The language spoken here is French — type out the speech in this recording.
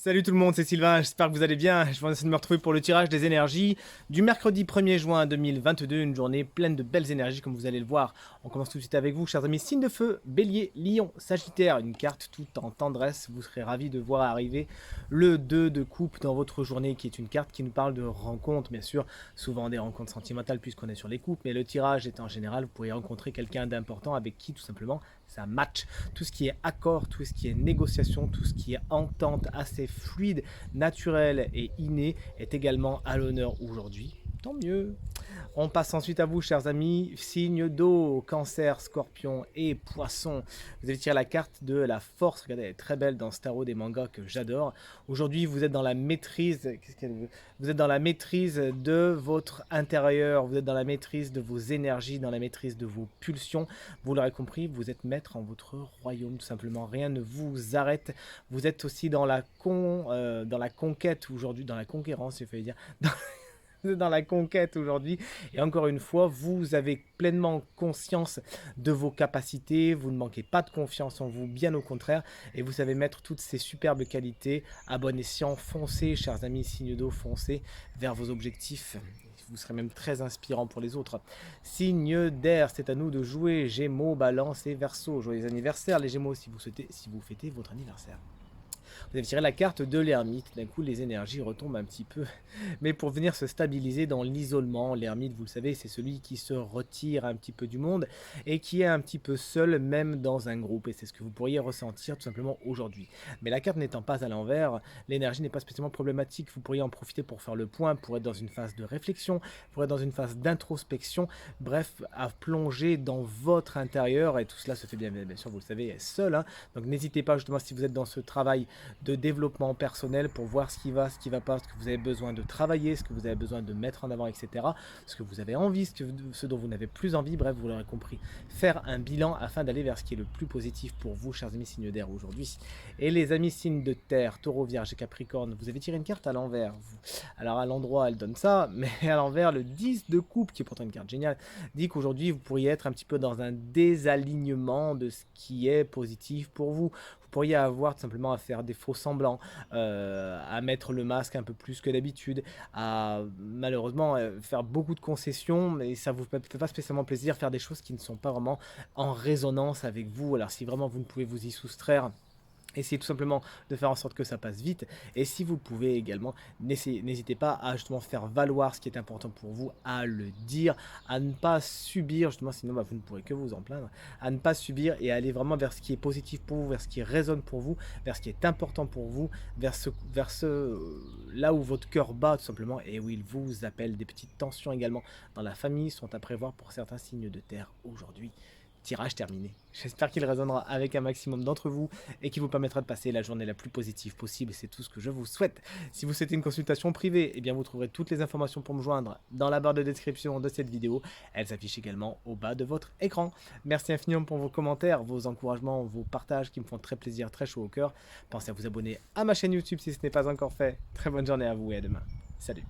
Salut tout le monde, c'est Sylvain, j'espère que vous allez bien. Je vais essayer de me retrouver pour le tirage des énergies du mercredi 1er juin 2022, une journée pleine de belles énergies comme vous allez le voir. On commence tout de suite avec vous, chers amis. Signe de feu, Bélier, Lion, Sagittaire, une carte tout en tendresse. Vous serez ravis de voir arriver le 2 de coupe dans votre journée, qui est une carte qui nous parle de rencontres, bien sûr, souvent des rencontres sentimentales puisqu'on est sur les couples, mais le tirage est en général, vous pourriez rencontrer quelqu'un d'important avec qui tout simplement ça match. Tout ce qui est accord, tout ce qui est négociation, tout ce qui est entente assez fluide, naturelle et innée est également à l'honneur aujourd'hui. Tant mieux. On passe ensuite à vous, chers amis. Signe d'eau, cancer, scorpion et poisson. Vous avez tiré la carte de la force. Regardez, elle est très belle dans ce tarot des mangas que j'adore. Aujourd'hui, vous êtes dans la maîtrise. Qu'est-ce qu'elle veut? Vous êtes dans la maîtrise de votre intérieur. Vous êtes dans la maîtrise de vos énergies, dans la maîtrise de vos pulsions. Vous l'aurez compris, vous êtes maître en votre royaume, tout simplement. Rien ne vous arrête. Vous êtes aussi dans la conquête aujourd'hui, dans la conquérance, il fallait dire. Dans la conquête aujourd'hui. Et encore une fois, vous avez pleinement conscience de vos capacités, vous ne manquez pas de confiance en vous, bien au contraire, et vous savez mettre toutes ces superbes qualités à bon escient. Foncez, chers amis, signe d'eau, foncez vers vos objectifs. Vous serez même très inspirant pour les autres. Signe d'air, c'est à nous de jouer. Gémeaux, Balance et Verseau. Joyeux anniversaire les Gémeaux si vous fêtez votre anniversaire. Vous avez tiré la carte de l'ermite. D'un coup, les énergies retombent un petit peu. Mais pour venir se stabiliser dans l'isolement, l'ermite, vous le savez, c'est celui qui se retire un petit peu du monde et qui est un petit peu seul, même dans un groupe. Et c'est ce que vous pourriez ressentir tout simplement aujourd'hui. Mais la carte n'étant pas à l'envers, l'énergie n'est pas spécialement problématique. Vous pourriez en profiter pour faire le point, pour être dans une phase de réflexion, pour être dans une phase d'introspection. Bref, à plonger dans votre intérieur. Et tout cela se fait bien sûr, vous le savez, seul. Hein. Donc n'hésitez pas justement si vous êtes dans ce travail de développement personnel pour voir ce qui va pas, ce que vous avez besoin de travailler, ce que vous avez besoin de mettre en avant, etc. Ce que vous avez envie, ce dont vous n'avez plus envie, bref, vous l'aurez compris. Faire un bilan afin d'aller vers ce qui est le plus positif pour vous, chers amis signes d'air aujourd'hui. Et les amis signes de terre, taureau, vierge et capricorne, vous avez tiré une carte à l'envers. Alors à l'endroit, elle donne ça, mais à l'envers, le 10 de coupe, qui est pourtant une carte géniale, dit qu'aujourd'hui, vous pourriez être un petit peu dans un désalignement de ce qui est positif pour vous. Vous pourriez avoir tout simplement à faire des faux semblants, à mettre le masque un peu plus que d'habitude, à malheureusement faire beaucoup de concessions, mais ça ne vous fait pas spécialement plaisir, faire des choses qui ne sont pas vraiment en résonance avec vous. Alors si vraiment vous ne pouvez vous y soustraire, essayez tout simplement de faire en sorte que ça passe vite. Et si vous pouvez également, n'hésitez pas à justement faire valoir ce qui est important pour vous, à le dire, à ne pas subir, justement, sinon vous ne pourrez que vous en plaindre, à ne pas subir et aller vraiment vers ce qui est positif pour vous, vers ce qui résonne pour vous, vers ce qui est important pour vous, là où votre cœur bat tout simplement et où il vous appelle. Des petites tensions également dans la famille sont à prévoir pour certains signes de terre aujourd'hui. Tirage terminé. J'espère qu'il résonnera avec un maximum d'entre vous et qu'il vous permettra de passer la journée la plus positive possible. C'est tout ce que je vous souhaite. Si vous souhaitez une consultation privée, eh bien vous trouverez toutes les informations pour me joindre dans la barre de description de cette vidéo. Elles s'affichent également au bas de votre écran. Merci infiniment pour vos commentaires, vos encouragements, vos partages qui me font très plaisir, très chaud au cœur. Pensez à vous abonner à ma chaîne YouTube si ce n'est pas encore fait. Très bonne journée à vous et à demain. Salut.